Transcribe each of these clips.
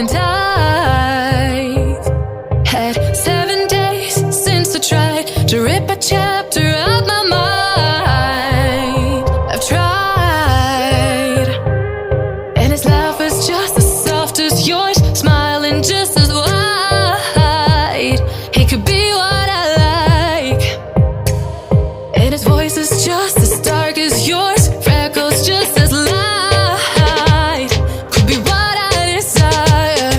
And I've had 7 days since I tried to rip a chapter out my mind. I've tried, and his laugh is just as soft as yours, smiling just as wide. He could be what I like, and his voice is just as dark as yours, freckles just as light. Could be what I desire.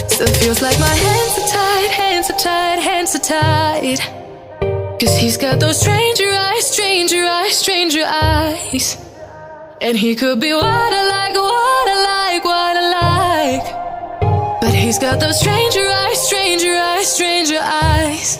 Still feels like my hands are tied, hands are tied, hands are tied. Cause he's got those stranger eyes, stranger eyes, stranger eyes. And he could be what I like, what I like, what I like. But he's got those stranger eyes, stranger eyes, stranger eyes.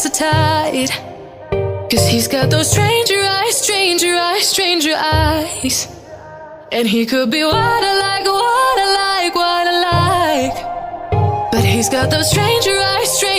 the tide. 'Cause he's got those stranger eyes, stranger eyes, stranger eyes. And he could be what I like, what I like, what I like. But he's got those stranger eyes, stranger